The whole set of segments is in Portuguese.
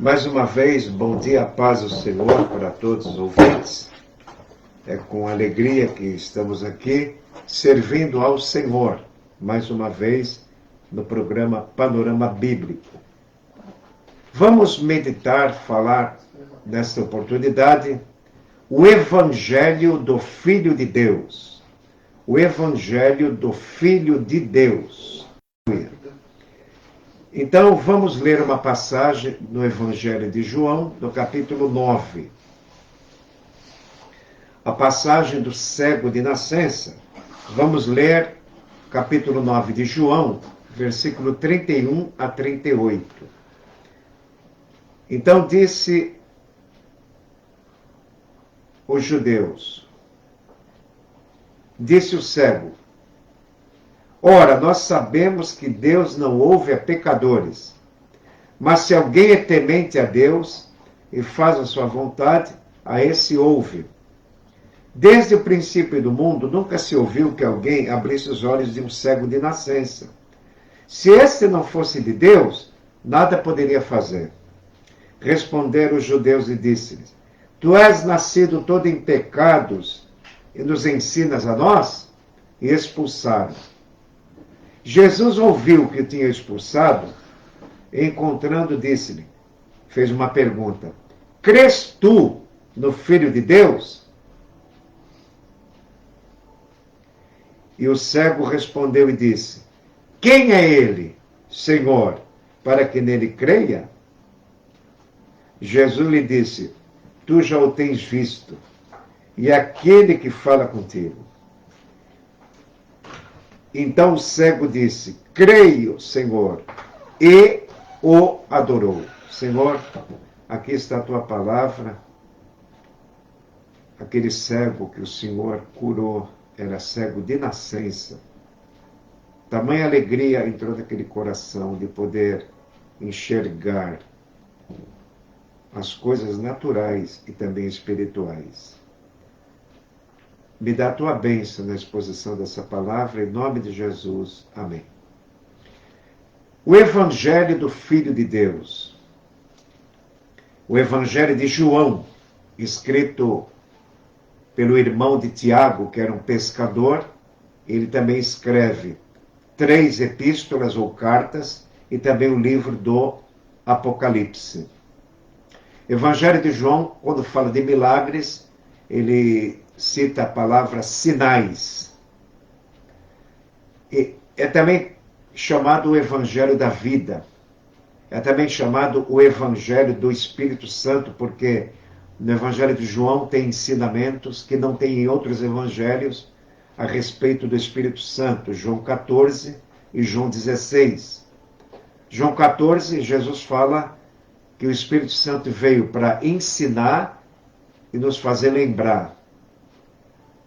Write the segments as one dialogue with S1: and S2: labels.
S1: Mais uma vez, bom dia, a paz do Senhor para todos os ouvintes. É com alegria que estamos aqui servindo ao Senhor, mais uma vez, no programa Panorama Bíblico. Vamos meditar, falar nesta oportunidade, o Evangelho do Filho de Deus. O Evangelho do Filho de Deus. Então, vamos ler uma passagem no Evangelho de João, no capítulo 9. A passagem do cego de nascença. Vamos ler capítulo 9 de João, versículo 31 a 38. Então disse os judeus, disse o cego: ora, nós sabemos que Deus não ouve a pecadores, mas se alguém é temente a Deus e faz a sua vontade, a esse ouve. Desde o princípio do mundo, nunca se ouviu que alguém abrisse os olhos de um cego de nascença. Se este não fosse de Deus, nada poderia fazer. Responderam os judeus e disse-lhes: tu és nascido todo em pecados e nos ensinas a nós? E expulsaram. Jesus ouviu que o tinha expulsado, e encontrando, disse-lhe, fez uma pergunta: crês tu no Filho de Deus? E o cego respondeu e disse: quem é ele, Senhor, para que nele creia? Jesus lhe disse: tu já o tens visto, e é aquele que fala contigo. Então o cego disse: creio, Senhor, e o adorou. Senhor, aqui está a tua palavra. Aquele cego que o Senhor curou era cego de nascença. Tamanha alegria entrou naquele coração de poder enxergar as coisas naturais e também espirituais. Me dá a tua bênção na exposição dessa palavra, em nome de Jesus. Amém. O Evangelho do Filho de Deus. O Evangelho de João, escrito pelo irmão de Tiago, que era um pescador. Ele também escreve 3 epístolas ou cartas e também o livro do Apocalipse. Evangelho de João, quando fala de milagres, ele cita a palavra sinais. E é também chamado o Evangelho da vida. É também chamado o Evangelho do Espírito Santo, porque no Evangelho de João tem ensinamentos que não tem em outros evangelhos a respeito do Espírito Santo. João 14 e João 16. João 14, Jesus fala que o Espírito Santo veio para ensinar e nos fazer lembrar.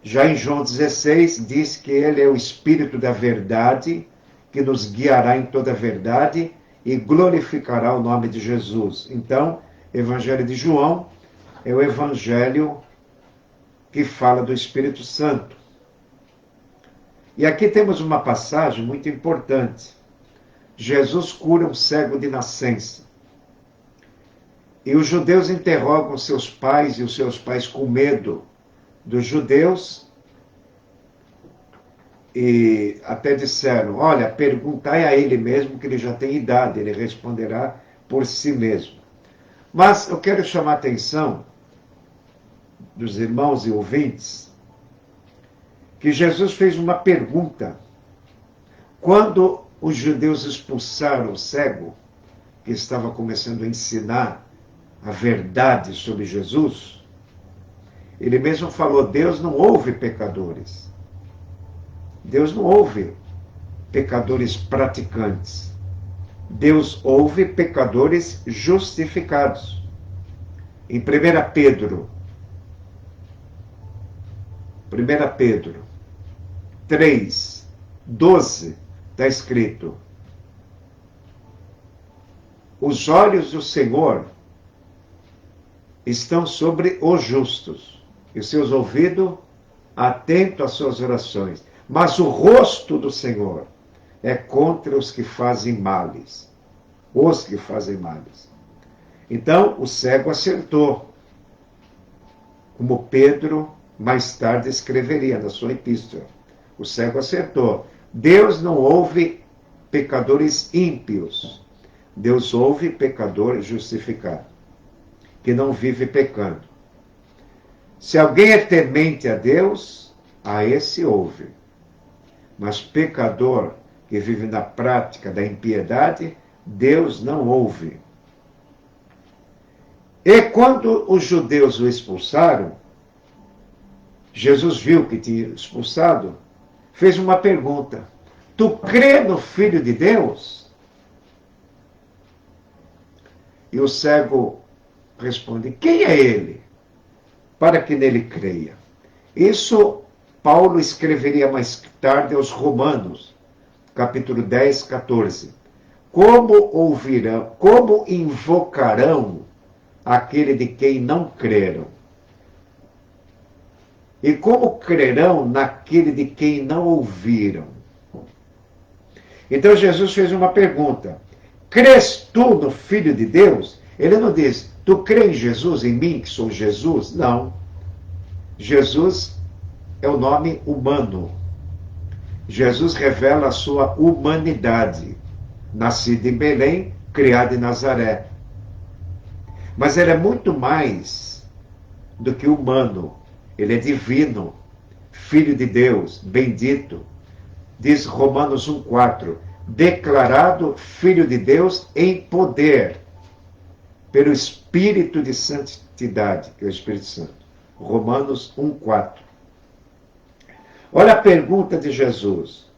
S1: Já em João 16, diz que ele é o Espírito da verdade, que nos guiará em toda a verdade e glorificará o nome de Jesus. Então, Evangelho de João é o Evangelho que fala do Espírito Santo. E aqui temos uma passagem muito importante. Jesus cura um cego de nascença. E os judeus interrogam seus pais, e os seus pais, com medo dos judeus, e até disseram: olha, perguntai a ele mesmo, que ele já tem idade, ele responderá por si mesmo. Mas eu quero chamar a atenção dos irmãos e ouvintes, que Jesus fez uma pergunta. Quando os judeus expulsaram o cego, que estava começando a ensinar a verdade sobre Jesus, ele mesmo falou: Deus não ouve pecadores. Deus não ouve pecadores praticantes. Deus ouve pecadores justificados. Em 1 Pedro 3, 12, está escrito: os olhos do Senhor estão sobre os justos, e os seus ouvidos atentos às suas orações. Mas o rosto do Senhor é contra os que fazem males. Os que fazem males. Então, o cego acertou, como Pedro mais tarde escreveria na sua epístola. O cego acertou. Deus não ouve pecadores ímpios. Deus ouve pecador justificado, que não vive pecando. Se alguém é temente a Deus, a esse ouve. Mas pecador que vive na prática da impiedade, Deus não ouve. E quando os judeus o expulsaram, Jesus viu que tinha expulsado, fez uma pergunta: tu crê no Filho de Deus? E o cego responde: quem é ele, para que nele creia? Isso Paulo escreveria mais tarde aos Romanos, capítulo 10, 14. Como ouvirão, como invocarão aquele de quem não creram? E como crerão naquele de quem não ouviram? Então Jesus fez uma pergunta: crês tu no Filho de Deus? Ele não diz: tu crê em Jesus, em mim, que sou Jesus? Não. Jesus é o nome humano. Jesus revela a sua humanidade. Nascido em Belém, criado em Nazaré. Mas ele é muito mais do que humano. Ele é divino, Filho de Deus, bendito. Diz Romanos 1,4, declarado Filho de Deus em poder, pelo Espírito de Santidade, que é o Espírito Santo. Romanos 1,4. Olha a pergunta de Jesus.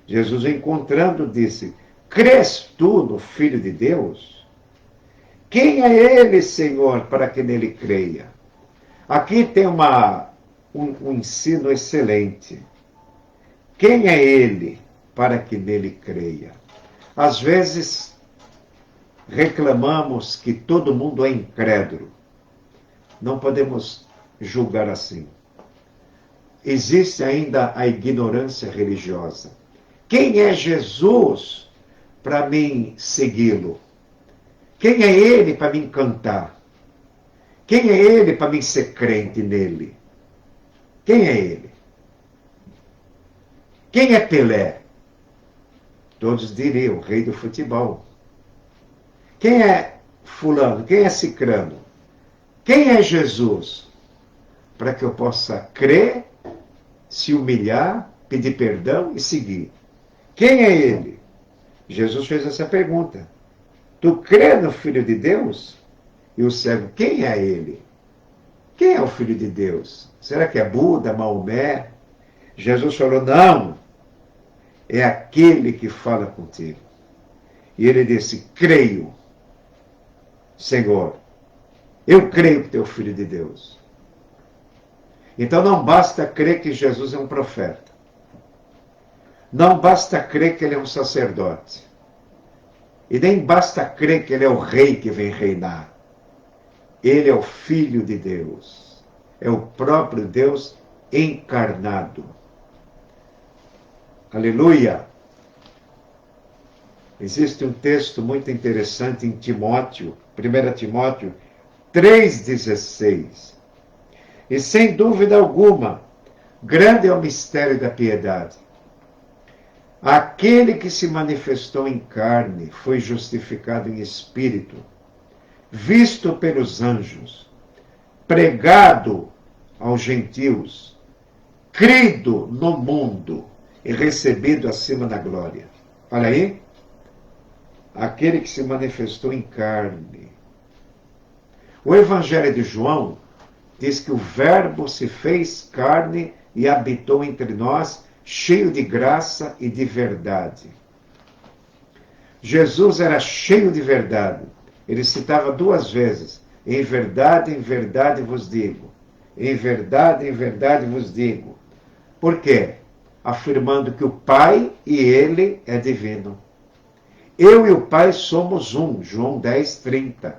S1: Jesus, encontrando, disse: crês tu no Filho de Deus? Quem é ele, Senhor, para que nele creia? Aqui tem um ensino excelente. Quem é ele para que nele creia? Às vezes, reclamamos que todo mundo é incrédulo. Não podemos julgar assim. Existe ainda a ignorância religiosa. Quem é Jesus para mim segui-lo? Quem é ele para me encantar? Quem é ele para mim ser crente nele? Quem é ele? Quem é Pelé? Todos diriam, o rei do futebol. Quem é fulano? Quem é cicrano? Quem é Jesus? Para que eu possa crer, se humilhar, pedir perdão e seguir. Quem é ele? Jesus fez essa pergunta. Tu crê no Filho de Deus? E o cego, quem é ele? Quem é o Filho de Deus? Será que é Buda, Maomé? Jesus falou, não, é aquele que fala contigo. E ele disse, creio, Senhor, eu creio que tu é o Filho de Deus. Então não basta crer que Jesus é um profeta. Não basta crer que ele é um sacerdote. E nem basta crer que ele é o rei que vem reinar. Ele é o Filho de Deus. É o próprio Deus encarnado. Aleluia! Existe um texto muito interessante em Timóteo, 1 Timóteo 3,16. E sem dúvida alguma, grande é o mistério da piedade. Aquele que se manifestou em carne foi justificado em espírito, visto pelos anjos, pregado aos gentios, crido no mundo e recebido acima da glória. Olha aí. Aquele que se manifestou em carne. O Evangelho de João diz que o Verbo se fez carne e habitou entre nós, cheio de graça e de verdade. Jesus era cheio de verdade. Ele citava 2 vezes: em verdade vos digo. Em verdade vos digo. Por quê? Afirmando que o Pai e ele é divino. Eu e o Pai somos um. João 10:30.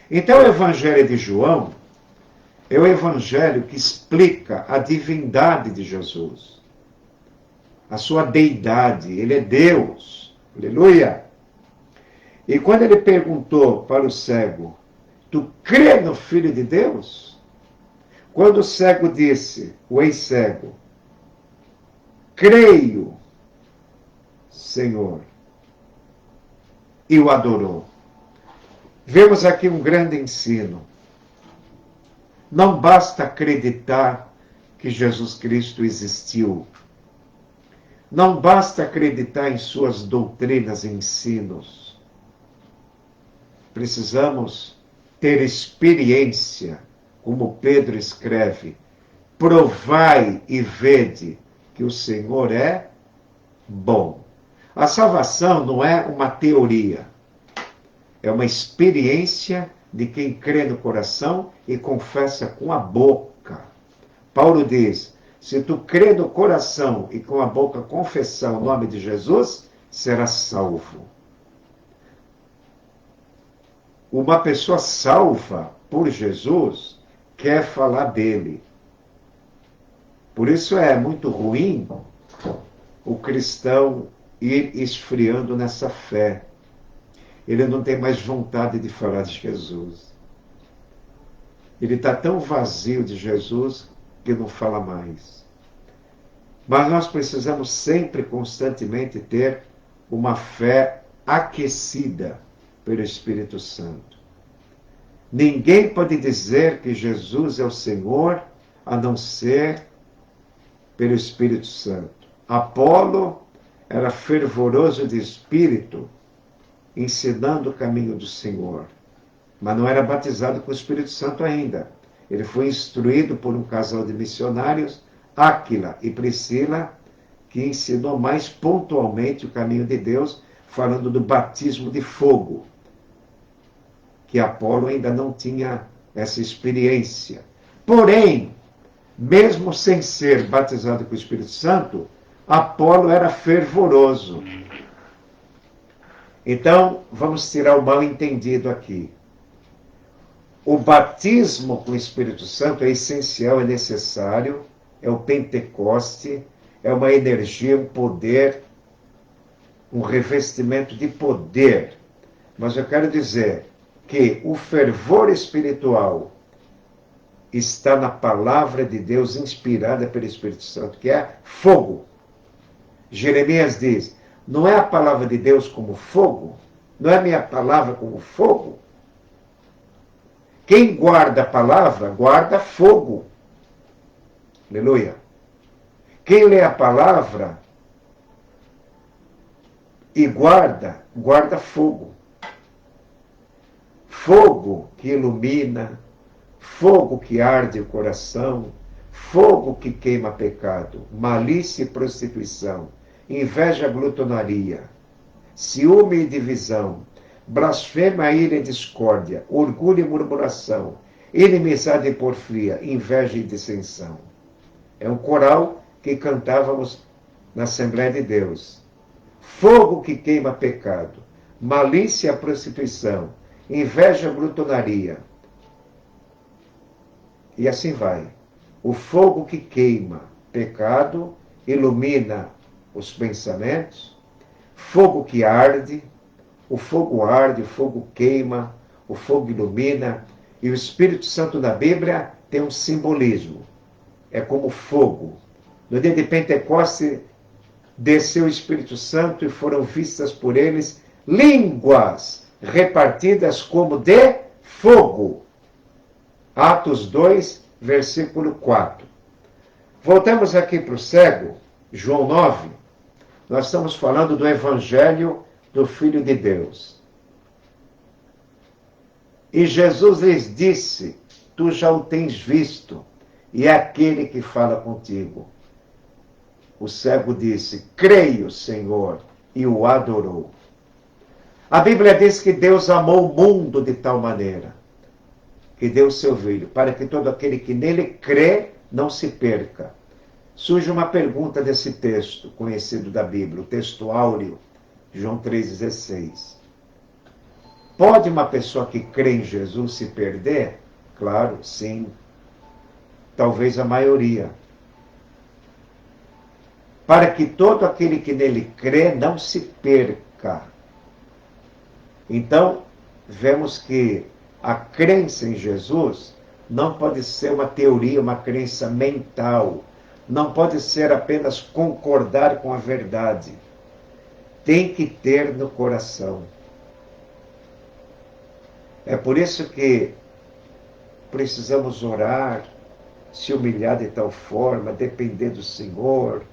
S1: Então o Evangelho de João é o Evangelho que explica a divindade de Jesus. A sua deidade. Ele é Deus. Aleluia! E quando ele perguntou para o cego, tu crê no Filho de Deus? Quando o cego disse, o ex-cego, creio, Senhor, e o adorou. Vemos aqui um grande ensino. Não basta acreditar que Jesus Cristo existiu. Não basta acreditar em suas doutrinas e ensinos. Precisamos ter experiência, como Pedro escreve. Provai e vede que o Senhor é bom. A salvação não é uma teoria. É uma experiência de quem crê no coração e confessa com a boca. Paulo diz, se tu crê no coração e com a boca confessar o nome de Jesus, serás salvo. Uma pessoa salva por Jesus quer falar dele. Por isso é muito ruim o cristão ir esfriando nessa fé. Ele não tem mais vontade de falar de Jesus. Ele está tão vazio de Jesus que não fala mais. Mas nós precisamos sempre, constantemente, ter uma fé aquecida pelo Espírito Santo. Ninguém pode dizer que Jesus é o Senhor a não ser pelo Espírito Santo. Apolo era fervoroso de espírito, ensinando o caminho do Senhor, mas não era batizado com o Espírito Santo ainda. Ele foi instruído por um casal de missionários, Áquila e Priscila, que ensinou mais pontualmente o caminho de Deus, falando do batismo de fogo, que Apolo ainda não tinha essa experiência. Porém, mesmo sem ser batizado com o Espírito Santo, Apolo era fervoroso. Então, vamos tirar o mal-entendido aqui. O batismo com o Espírito Santo é essencial, é necessário, é o Pentecoste, é uma energia, um poder, um revestimento de poder. Mas eu quero dizer que o fervor espiritual está na palavra de Deus inspirada pelo Espírito Santo, que é fogo. Jeremias diz, não é a palavra de Deus como fogo? Não é a minha palavra como fogo? Quem guarda a palavra, guarda fogo. Aleluia. Quem lê a palavra e guarda, guarda fogo. Fogo que ilumina, fogo que arde o coração, fogo que queima pecado, malícia e prostituição, inveja, glutonaria, ciúme e divisão, blasfêmia, ira e discórdia, orgulho e murmuração, inimizade e porfia, inveja e dissensão. É um coral que cantávamos na Assembleia de Deus. Fogo que queima pecado, malícia e prostituição, inveja, glutonaria. E assim vai. O fogo que queima pecado, ilumina os pensamentos, fogo que arde, o fogo queima, o fogo ilumina, e o Espírito Santo da Bíblia tem um simbolismo. É como fogo. No dia de Pentecoste, desceu o Espírito Santo e foram vistas por eles línguas repartidas como de fogo. Atos 2, versículo 4. Voltamos aqui para o cego, João 9. Nós estamos falando do Evangelho do Filho de Deus. E Jesus lhes disse, tu já o tens visto, e é aquele que fala contigo. O cego disse, creio, Senhor, e o adorou. A Bíblia diz que Deus amou o mundo de tal maneira que deu o seu Filho, para que todo aquele que nele crê não se perca. Surge uma pergunta desse texto conhecido da Bíblia, o texto áureo, João 3,16. Pode uma pessoa que crê em Jesus se perder? Claro, sim. Talvez a maioria. Para que todo aquele que nele crê não se perca. Então, vemos que a crença em Jesus não pode ser uma teoria, uma crença mental. Não pode ser apenas concordar com a verdade. Tem que ter no coração. É por isso que precisamos orar, se humilhar de tal forma, depender do Senhor,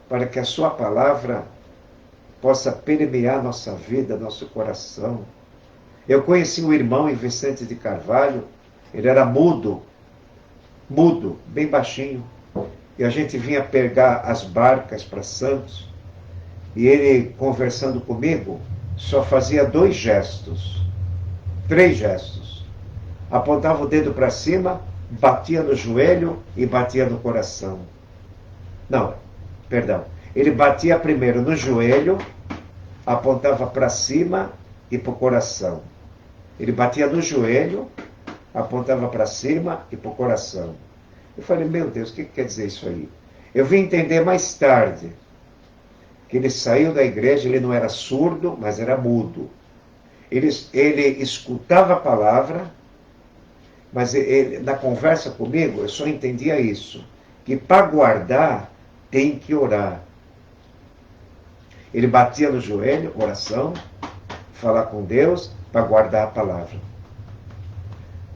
S1: para que a sua palavra possa permear nossa vida, nosso coração. Eu conheci um irmão em Vicente de Carvalho, ele era mudo, bem baixinho, e a gente vinha pegar as barcas para Santos, e ele, conversando comigo, só fazia 2 gestos, 3 gestos. Apontava o dedo para cima, batia no joelho e batia no coração. Não, perdão. Ele batia primeiro no joelho, apontava para cima e para o coração. Ele batia no joelho, apontava para cima e para o coração. Eu falei, meu Deus, o que quer dizer isso aí? Eu vim entender mais tarde que ele saiu da igreja, ele não era surdo, mas era mudo. Ele escutava a palavra, mas na conversa comigo eu só entendia isso, que para guardar tem que orar. Ele batia no joelho, oração, falar com Deus, para guardar a palavra.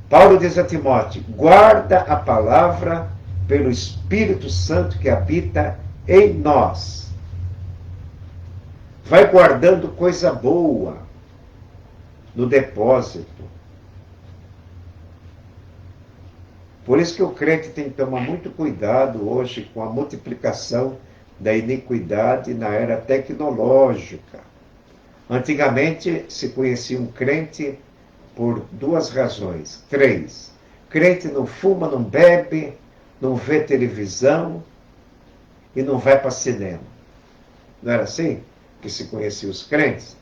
S1: Paulo diz a Timóteo, guarda a palavra pelo Espírito Santo que habita em nós. Vai guardando coisa boa no depósito. Por isso que o crente tem que tomar muito cuidado hoje com a multiplicação da iniquidade na era tecnológica. Antigamente se conhecia um crente por 2 razões, 3. Crente não fuma, não bebe, não vê televisão e não vai para cinema. Não era assim que se conhecia os crentes?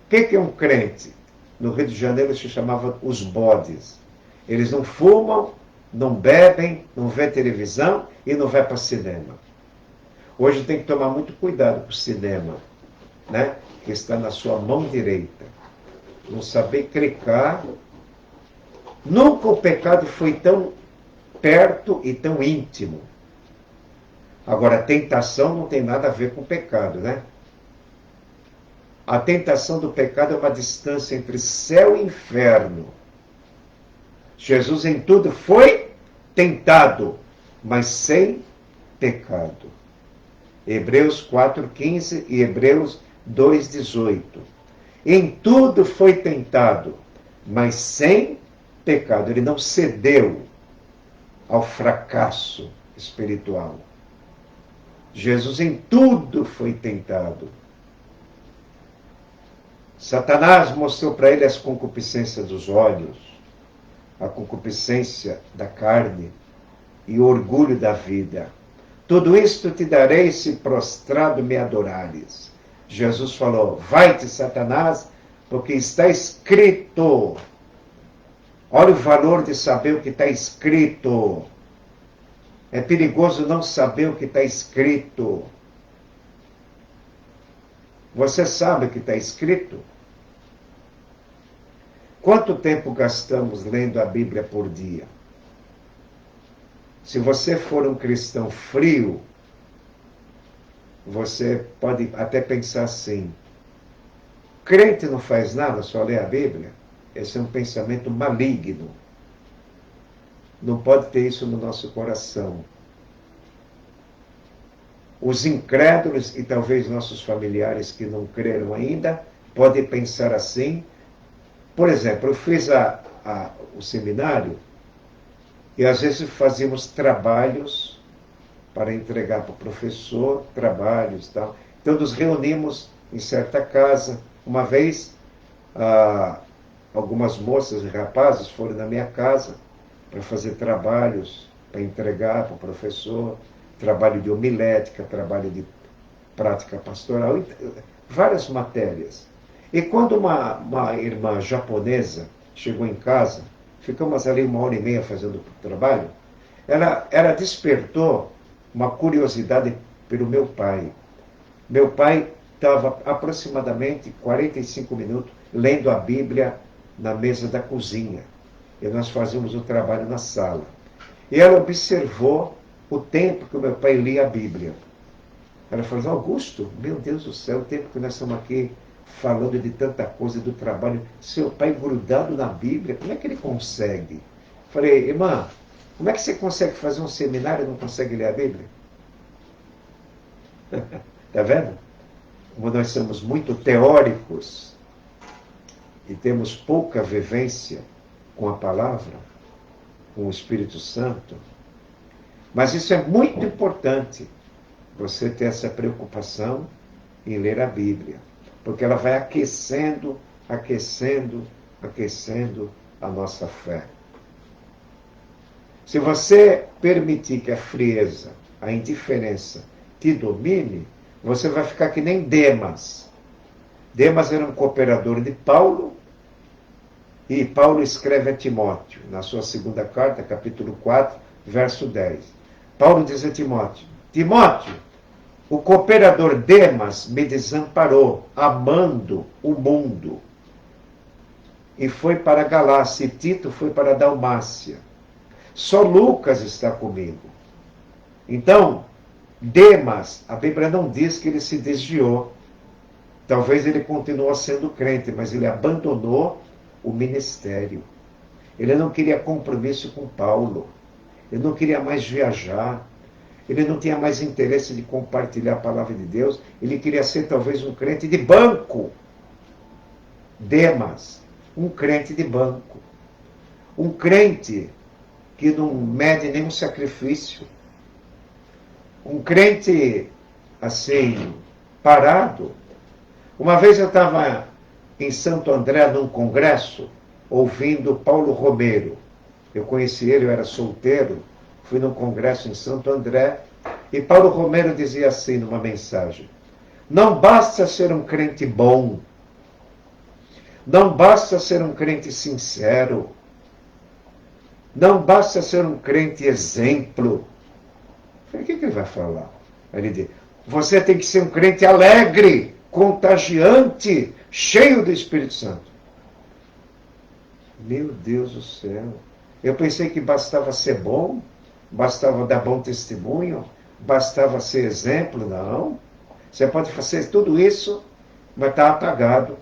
S1: O que é um crente? No Rio de Janeiro se chamava os bodes. Eles não fumam, não bebem, não vê televisão e não vai para cinema. Hoje tem que tomar muito cuidado com o cinema, né? Que está na sua mão direita. Não saber clicar. Nunca o pecado foi tão perto e tão íntimo. Agora, a tentação não tem nada a ver com o pecado, né? A tentação do pecado é uma distância entre céu e inferno. Jesus em tudo foi tentado, mas sem pecado. Hebreus 4,15 e Hebreus 2,18. Em tudo foi tentado, mas sem pecado. Ele não cedeu ao fracasso espiritual. Jesus em tudo foi tentado. Satanás mostrou para ele as concupiscências dos olhos, a concupiscência da carne e o orgulho da vida. Tudo isto te darei se prostrado me adorares. Jesus falou, vai-te, Satanás, porque está escrito. Olha o valor de saber o que está escrito. É perigoso não saber o que está escrito. Você sabe o que está escrito? Quanto tempo gastamos lendo a Bíblia por dia? Se você for um cristão frio, você pode até pensar assim, crente não faz nada, só lê a Bíblia? Esse é um pensamento maligno. Não pode ter isso no nosso coração. Os incrédulos e talvez nossos familiares que não creram ainda, podem pensar assim. Por exemplo, eu fiz o seminário e às vezes fazíamos trabalhos para entregar para o professor, trabalhos e tal. Então nos reunimos em certa casa. Uma vez, algumas moças e rapazes foram na minha casa para fazer trabalhos, para entregar para o professor, trabalho de homilética, trabalho de prática pastoral, várias matérias. E quando uma irmã japonesa chegou em casa, ficamos ali 1h30 fazendo o trabalho, ela despertou uma curiosidade pelo meu pai. Meu pai estava aproximadamente 45 minutos lendo a Bíblia na mesa da cozinha. E nós fazíamos o trabalho na sala. E ela observou o tempo que o meu pai lia a Bíblia. Ela falou: Augusto, meu Deus do céu, o tempo que nós estamos aqui falando de tanta coisa do trabalho, seu pai grudado na Bíblia, como é que ele consegue? Falei: irmã, como é que você consegue fazer um seminário e não consegue ler a Bíblia? Está vendo? Como nós somos muito teóricos e temos pouca vivência com a palavra, com o Espírito Santo. Mas isso é muito importante, você ter essa preocupação em ler a Bíblia, porque ela vai aquecendo, aquecendo, aquecendo a nossa fé. Se você permitir que a frieza, a indiferença te domine, você vai ficar que nem Demas. Demas era um cooperador de Paulo, e Paulo escreve a Timóteo, na sua segunda carta, capítulo 4, verso 10. Paulo diz a Timóteo: Timóteo, o cooperador Demas me desamparou, amando o mundo, e foi para a Galácia, e Tito foi para a Dalmácia. Só Lucas está comigo. Então, Demas, a Bíblia não diz que ele se desviou. Talvez ele continuou sendo crente, mas ele abandonou o ministério. Ele não queria compromisso com Paulo. Ele não queria mais viajar. Ele não tinha mais interesse de compartilhar a palavra de Deus. Ele queria ser talvez um crente de banco. Demas, um crente de banco. Um crente que não mede nenhum sacrifício. Um crente, assim, parado. Uma vez eu estava em Santo André, num congresso, ouvindo Paulo Romero. Eu conheci ele, eu era solteiro, fui num congresso em Santo André, e Paulo Romero dizia assim numa mensagem: não basta ser um crente bom, não basta ser um crente sincero, não basta ser um crente exemplo. Eu falei: o que ele vai falar? Ele diz: você tem que ser um crente alegre, contagiante, cheio do Espírito Santo. Meu Deus do céu. Eu pensei que bastava ser bom, bastava dar bom testemunho, bastava ser exemplo. Não. Você pode fazer tudo isso, mas está apagado.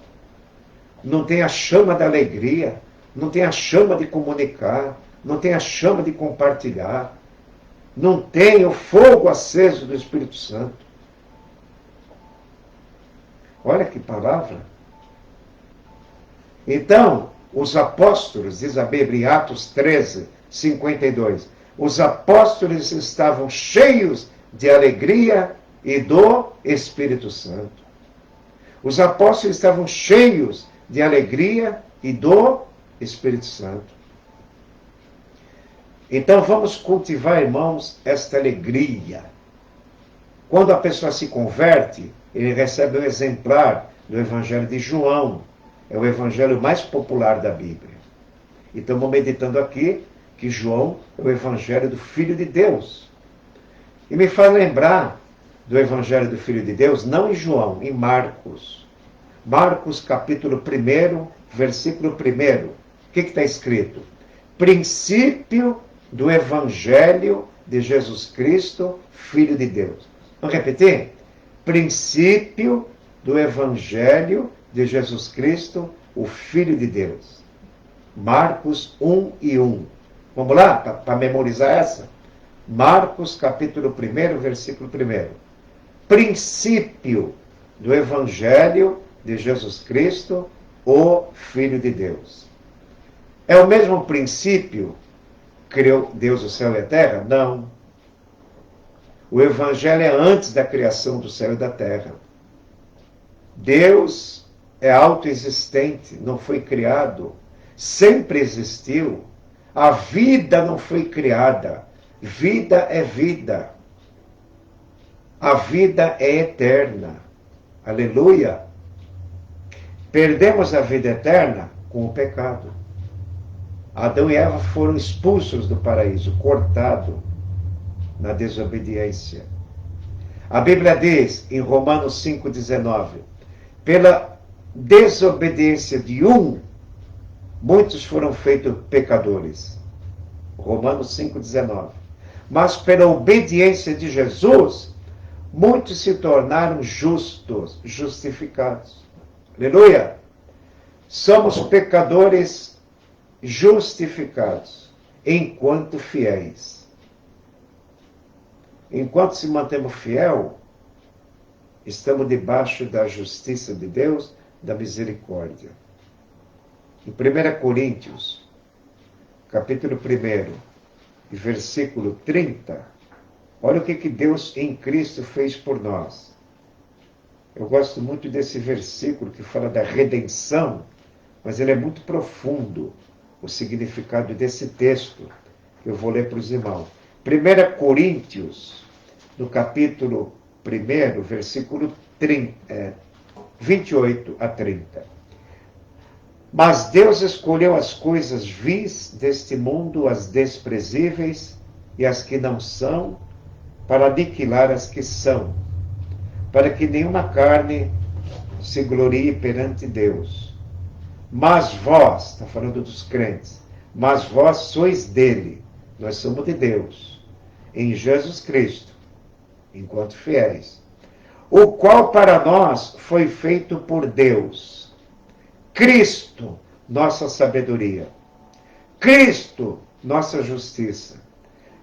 S1: Não tem a chama da alegria, não tem a chama de comunicar, não tem a chama de compartilhar, não tem o fogo aceso do Espírito Santo. Olha que palavra. Então, os apóstolos, diz a Bíblia em Atos 13, 52, os apóstolos estavam cheios de alegria e do Espírito Santo. Os apóstolos estavam cheios de alegria e do Espírito Santo. Então vamos cultivar, irmãos, esta alegria. Quando a pessoa se converte, ele recebe um exemplar do Evangelho de João. É o evangelho mais popular da Bíblia. E estamos meditando aqui que João é o evangelho do Filho de Deus. E me faz lembrar do evangelho do Filho de Deus, não em João, em Marcos. Marcos, capítulo 1, versículo 1. O que está escrito? Princípio do evangelho de Jesus Cristo, Filho de Deus. Vamos repetir? Princípio do evangelho de Jesus Cristo, o Filho de Deus. Marcos 1:1. Vamos lá, para memorizar essa? Marcos, capítulo 1, versículo 1. Princípio do Evangelho de Jesus Cristo, o Filho de Deus. É o mesmo princípio que criou Deus o céu e a terra? Não. O Evangelho é antes da criação do céu e da terra. Deus é autoexistente, não foi criado, sempre existiu. A vida não foi criada, vida é vida. A vida é eterna. Aleluia! Perdemos a vida eterna com o pecado. Adão e Eva foram expulsos do paraíso, cortados na desobediência. A Bíblia diz, em Romanos 5,19, pela desobediência de um, muitos foram feitos pecadores. Romanos 5,19. Mas pela obediência de Jesus, muitos se tornaram justos, justificados. Aleluia! Somos pecadores justificados, enquanto fiéis. Enquanto se mantemos fiel, estamos debaixo da justiça de Deus, da misericórdia. Em 1 Coríntios, capítulo 1, versículo 30, olha o que Deus em Cristo fez por nós. Eu gosto muito desse versículo que fala da redenção, mas ele é muito profundo, o significado desse texto, que eu vou ler para os irmãos. 1 Coríntios, no capítulo 1, versículo 28 a 30. Mas Deus escolheu as coisas vis deste mundo, as desprezíveis e as que não são, para aniquilar as que são, para que nenhuma carne se glorie perante Deus. Mas vós, está falando dos crentes, mas vós sois dele, nós somos de Deus, em Jesus Cristo, enquanto fiéis, o qual para nós foi feito por Deus. Cristo, nossa sabedoria. Cristo, nossa justiça.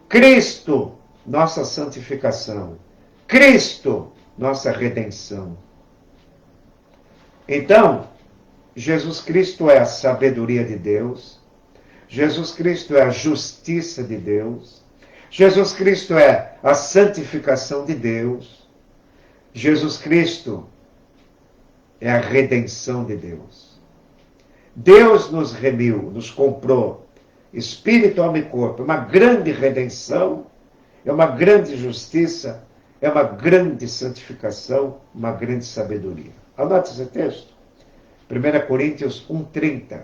S1: Cristo, nossa santificação. Cristo, nossa redenção. Então, Jesus Cristo é a sabedoria de Deus. Jesus Cristo é a justiça de Deus. Jesus Cristo é a santificação de Deus. Jesus Cristo é a redenção de Deus. Deus nos remiu, nos comprou, espírito, alma e corpo. É uma grande redenção, é uma grande justiça, é uma grande santificação, uma grande sabedoria. Anote esse texto. 1 Coríntios 1,30.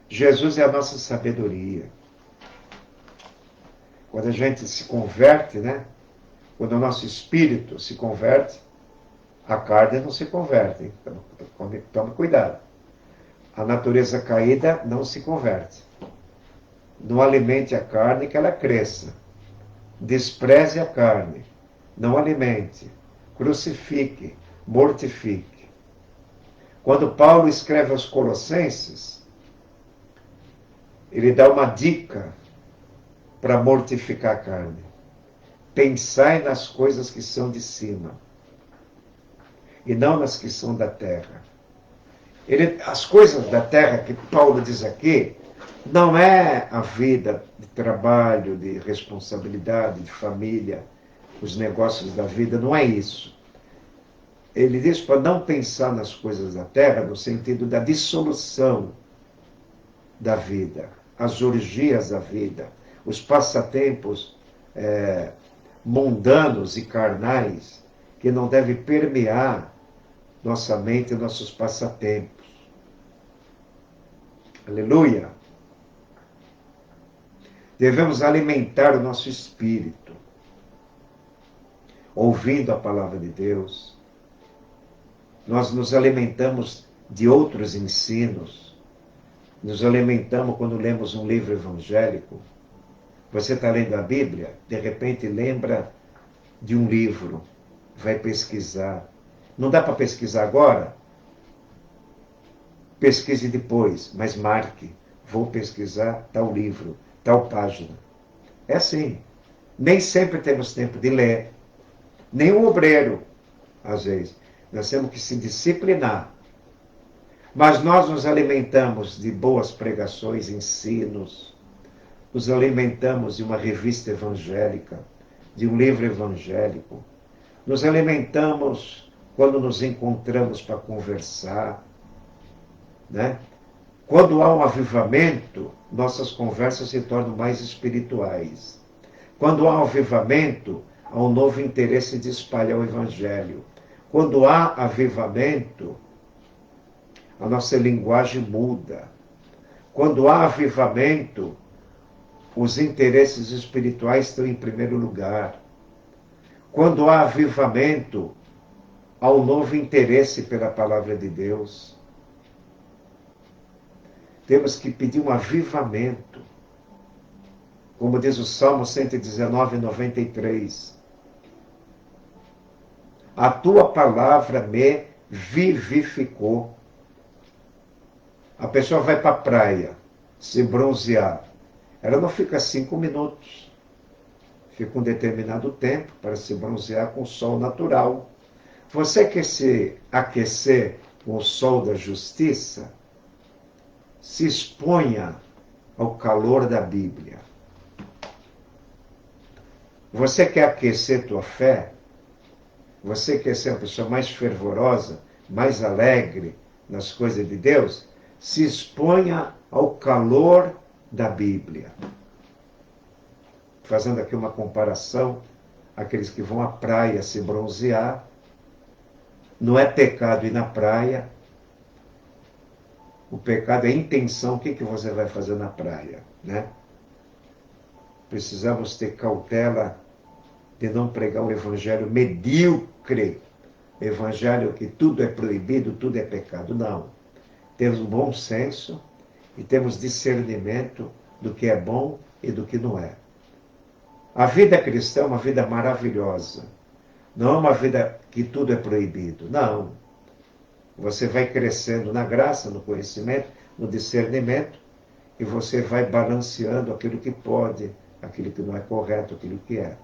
S1: Jesus é a nossa sabedoria. Quando a gente se converte, né? Quando o nosso espírito se converte, a carne não se converte. Hein? Então, tome cuidado. A natureza caída não se converte. Não alimente a carne que ela cresça. Despreze a carne. Não alimente. Crucifique. Mortifique. Quando Paulo escreve aos Colossenses, ele dá uma dica para mortificar a carne. Pensai nas coisas que são de cima, e não nas que são da terra. As coisas da terra que Paulo diz aqui, não é a vida de trabalho, de responsabilidade, de família, os negócios da vida, não é isso. Ele diz para não pensar nas coisas da terra no sentido da dissolução da vida, as orgias da vida, os passatempos mundanos e carnais que não devem permear nossa mente e nossos passatempos. Aleluia! Devemos alimentar o nosso espírito, ouvindo a palavra de Deus. Nós nos alimentamos de outros ensinos. Nos alimentamos quando lemos um livro evangélico. Você está lendo a Bíblia, de repente lembra de um livro, vai pesquisar. Não dá para pesquisar agora? Pesquise depois, mas marque. Vou pesquisar tal livro, tal página. É assim. Nem sempre temos tempo de ler. Nem um obreiro, às vezes. Nós temos que se disciplinar. Mas nós nos alimentamos de boas pregações, ensinos. Nos alimentamos de uma revista evangélica, de um livro evangélico. Nos alimentamos quando nos encontramos para conversar, né? Quando há um avivamento, nossas conversas se tornam mais espirituais. Quando há um avivamento, há um novo interesse de espalhar o evangelho. Quando há avivamento, a nossa linguagem muda. Quando há avivamento, os interesses espirituais estão em primeiro lugar. Quando há avivamento, ao novo interesse pela palavra de Deus. Temos que pedir um avivamento. Como diz o Salmo 119, 93. A tua palavra me vivificou. A pessoa vai para a praia, se bronzear. Ela não fica 5 minutos. Fica um determinado tempo para se bronzear com o sol natural. Você quer se aquecer com o sol da justiça? Se exponha ao calor da Bíblia. Você quer aquecer tua fé? Você quer ser uma pessoa mais fervorosa, mais alegre nas coisas de Deus? Se exponha ao calor da Bíblia. Fazendo aqui uma comparação, aqueles que vão à praia se bronzear, não é pecado ir na praia. O pecado é a intenção. O que você vai fazer na praia, né? Precisamos ter cautela de não pregar o evangelho medíocre. Evangelho que tudo é proibido, tudo é pecado. Não. Temos um bom senso e temos discernimento do que é bom e do que não é. A vida cristã é uma vida maravilhosa. Não é uma vida que tudo é proibido. Não. Você vai crescendo na graça, no conhecimento, no discernimento, e você vai balanceando aquilo que pode, aquilo que não é correto, aquilo que é.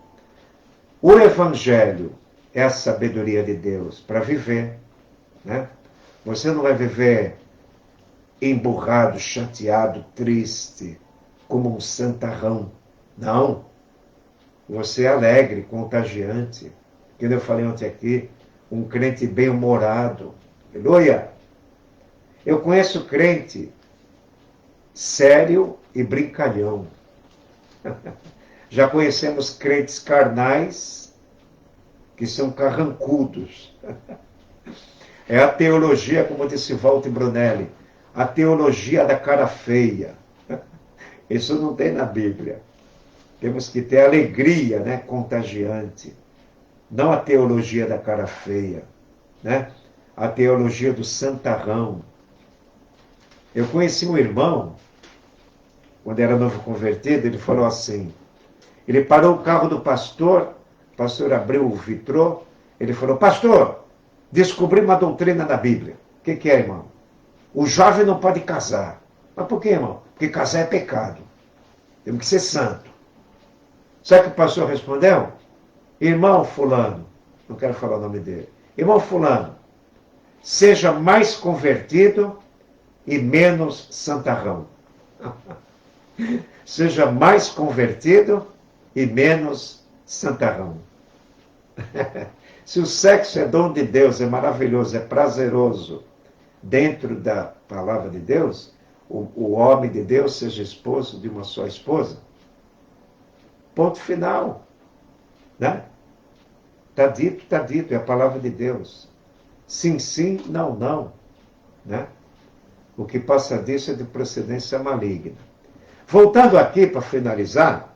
S1: O Evangelho é a sabedoria de Deus para viver, né? Você não vai viver emburrado, chateado, triste, como um santarrão. Não. Você é alegre, contagiante. Como eu falei ontem aqui, um crente bem-humorado. Aleluia! Eu conheço crente sério e brincalhão. Já conhecemos crentes carnais que são carrancudos. É a teologia, como disse Walter Brunelli, a teologia da cara feia. Isso não tem na Bíblia. Temos que ter alegria, né, contagiante. Não a teologia da cara feia, né? A teologia do santarrão. Eu conheci um irmão, quando era novo convertido, ele falou assim, ele parou o carro do pastor, o pastor abriu o vitrô, ele falou, pastor, descobri uma doutrina da Bíblia. O que é, irmão? O jovem não pode casar. Mas por que, irmão? Porque casar é pecado. Temos que ser santo. Sabe o que o pastor respondeu? Irmão fulano, não quero falar o nome dele, irmão fulano, seja mais convertido e menos santarrão. Seja mais convertido e menos santarrão. Se o sexo é dom de Deus, é maravilhoso, é prazeroso, dentro da palavra de Deus, o homem de Deus seja esposo de uma só esposa. Ponto final. Né? Está dito, é a palavra de Deus. Sim, sim, não, não. Né? O que passa disso é de procedência maligna. Voltando aqui para finalizar,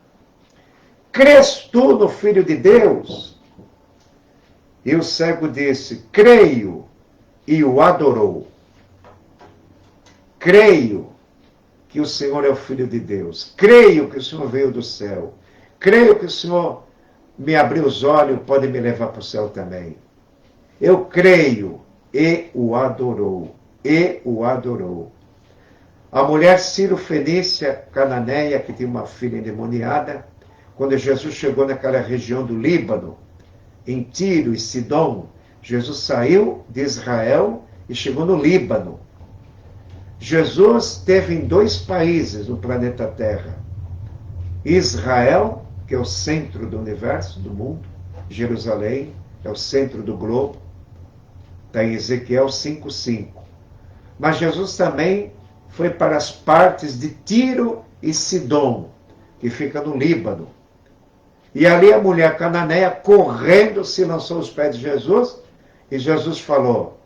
S1: crês tu no Filho de Deus? E o cego disse, creio, e o adorou. Creio que o Senhor é o Filho de Deus. Creio que o Senhor veio do céu. Creio que o Senhor me abriu os olhos, pode me levar para o céu também. Eu creio, e o adorou. E o adorou. A mulher Ciro-fenícia, cananeia, que tinha uma filha endemoniada, quando Jesus chegou naquela região do Líbano, em Tiro e Sidom, Jesus saiu de Israel e chegou no Líbano. Jesus esteve em 2 países no planeta Terra. Israel, que é o centro do universo, do mundo. Jerusalém é o centro do globo. Está em Ezequiel 5:5. Mas Jesus também foi para as partes de Tiro e Sidom, que fica no Líbano. E ali a mulher cananeia, correndo, se lançou aos pés de Jesus, e Jesus falou,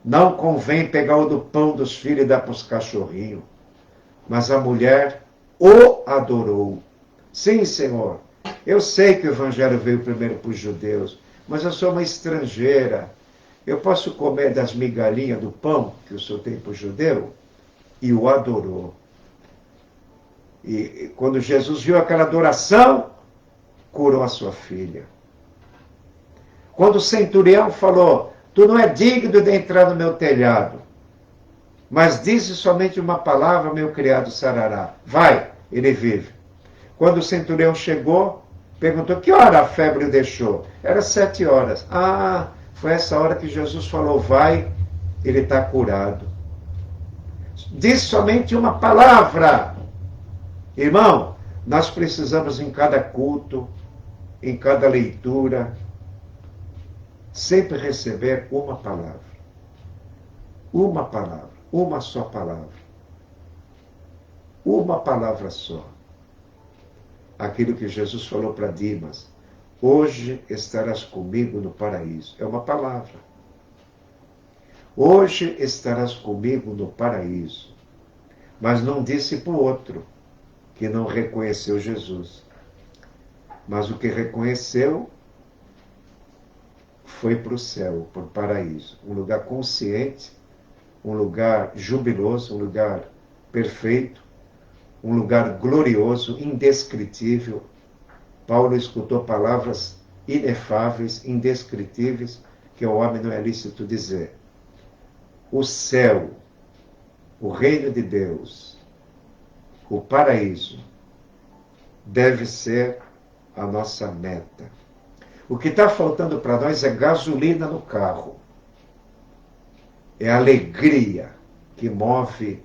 S1: não convém pegar o do pão dos filhos e dar para os cachorrinhos. Mas a mulher o adorou. Sim, Senhor, eu sei que o evangelho veio primeiro para os judeus, mas eu sou uma estrangeira. Eu posso comer das migalhinhas do pão que o Senhor tem para o judeu? E o adorou. E quando Jesus viu aquela adoração, curou a sua filha. Quando o centurião falou, tu não é digno de entrar no meu telhado, mas disse somente uma palavra, meu criado sarará. Vai, ele vive. Quando o centurião chegou, perguntou, que hora a febre o deixou? Era 7 horas. Ah, foi essa hora que Jesus falou, vai, ele está curado. Disse somente uma palavra. Irmão, nós precisamos em cada culto, em cada leitura, sempre receber uma palavra. Uma palavra, uma só palavra. Uma palavra só. Aquilo que Jesus falou para Dimas, hoje estarás comigo no paraíso. É uma palavra. Hoje estarás comigo no paraíso. Mas não disse para o outro, que não reconheceu Jesus. Mas o que reconheceu foi para o céu, para o paraíso. Um lugar consciente, um lugar jubiloso, um lugar perfeito, um lugar glorioso, indescritível. Paulo escutou palavras inefáveis, indescritíveis, que ao homem não é lícito dizer. O céu, o reino de Deus, o paraíso, deve ser a nossa meta. O que está faltando para nós é gasolina no carro. É alegria que move,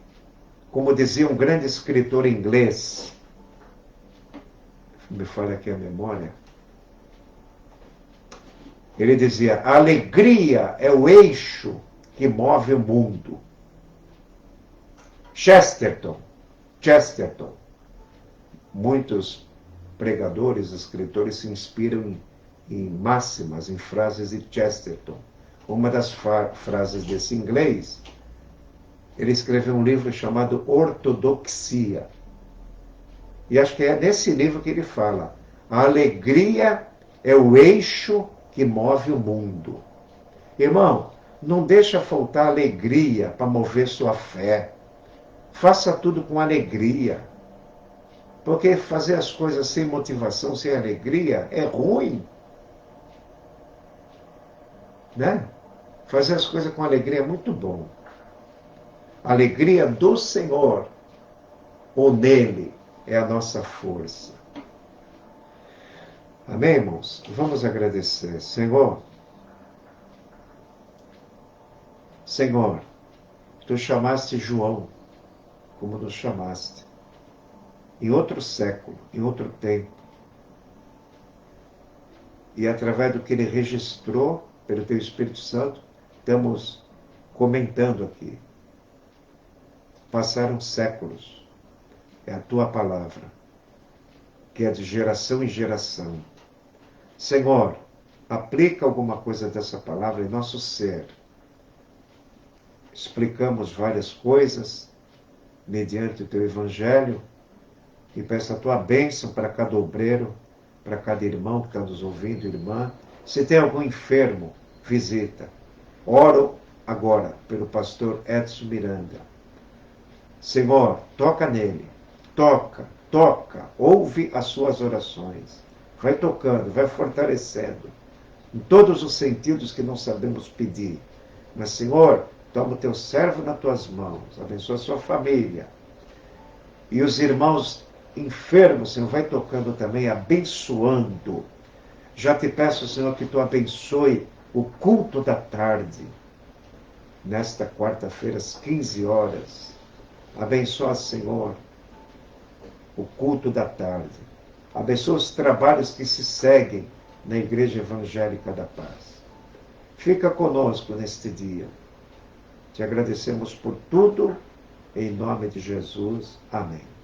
S1: como dizia um grande escritor inglês, me falha aqui a memória, ele dizia, a alegria é o eixo que move o mundo. Chesterton. Muitos pregadores, escritores se inspiram em máximas, em frases de Chesterton. Uma das frases desse inglês, ele escreveu um livro chamado Ortodoxia. E acho que é nesse livro que ele fala, a alegria é o eixo que move o mundo. Irmão, não deixa faltar alegria para mover sua fé. Faça tudo com alegria. Porque fazer as coisas sem motivação, sem alegria, é ruim. Né? Fazer as coisas com alegria é muito bom. A alegria do Senhor, ou nele, é a nossa força. Amém, irmãos? Vamos agradecer. Senhor, tu chamaste João, como nos chamaste, em outro século, em outro tempo. E através do que ele registrou, pelo teu Espírito Santo, estamos comentando aqui. Passaram séculos. É a tua palavra, que é de geração em geração. Senhor, aplica alguma coisa dessa palavra em nosso ser. Explicamos várias coisas mediante o teu Evangelho e peço a tua bênção para cada obreiro, para cada irmão que está nos ouvindo, irmã. Se tem algum enfermo, visita. Oro agora pelo pastor Edson Miranda. Senhor, toca nele. Toca. Ouve as suas orações. Vai tocando, vai fortalecendo. Em todos os sentidos que não sabemos pedir. Mas, Senhor, toma o teu servo nas tuas mãos. Abençoa a sua família. E os irmãos enfermos, Senhor, vai tocando também, abençoando. Já te peço, Senhor, que tu abençoe o culto da tarde. Nesta quarta-feira, às 15 horas. Abençoa, Senhor, o culto da tarde. Abençoa os trabalhos que se seguem na Igreja Evangélica da Paz. Fica conosco neste dia. Te agradecemos por tudo, em nome de Jesus. Amém.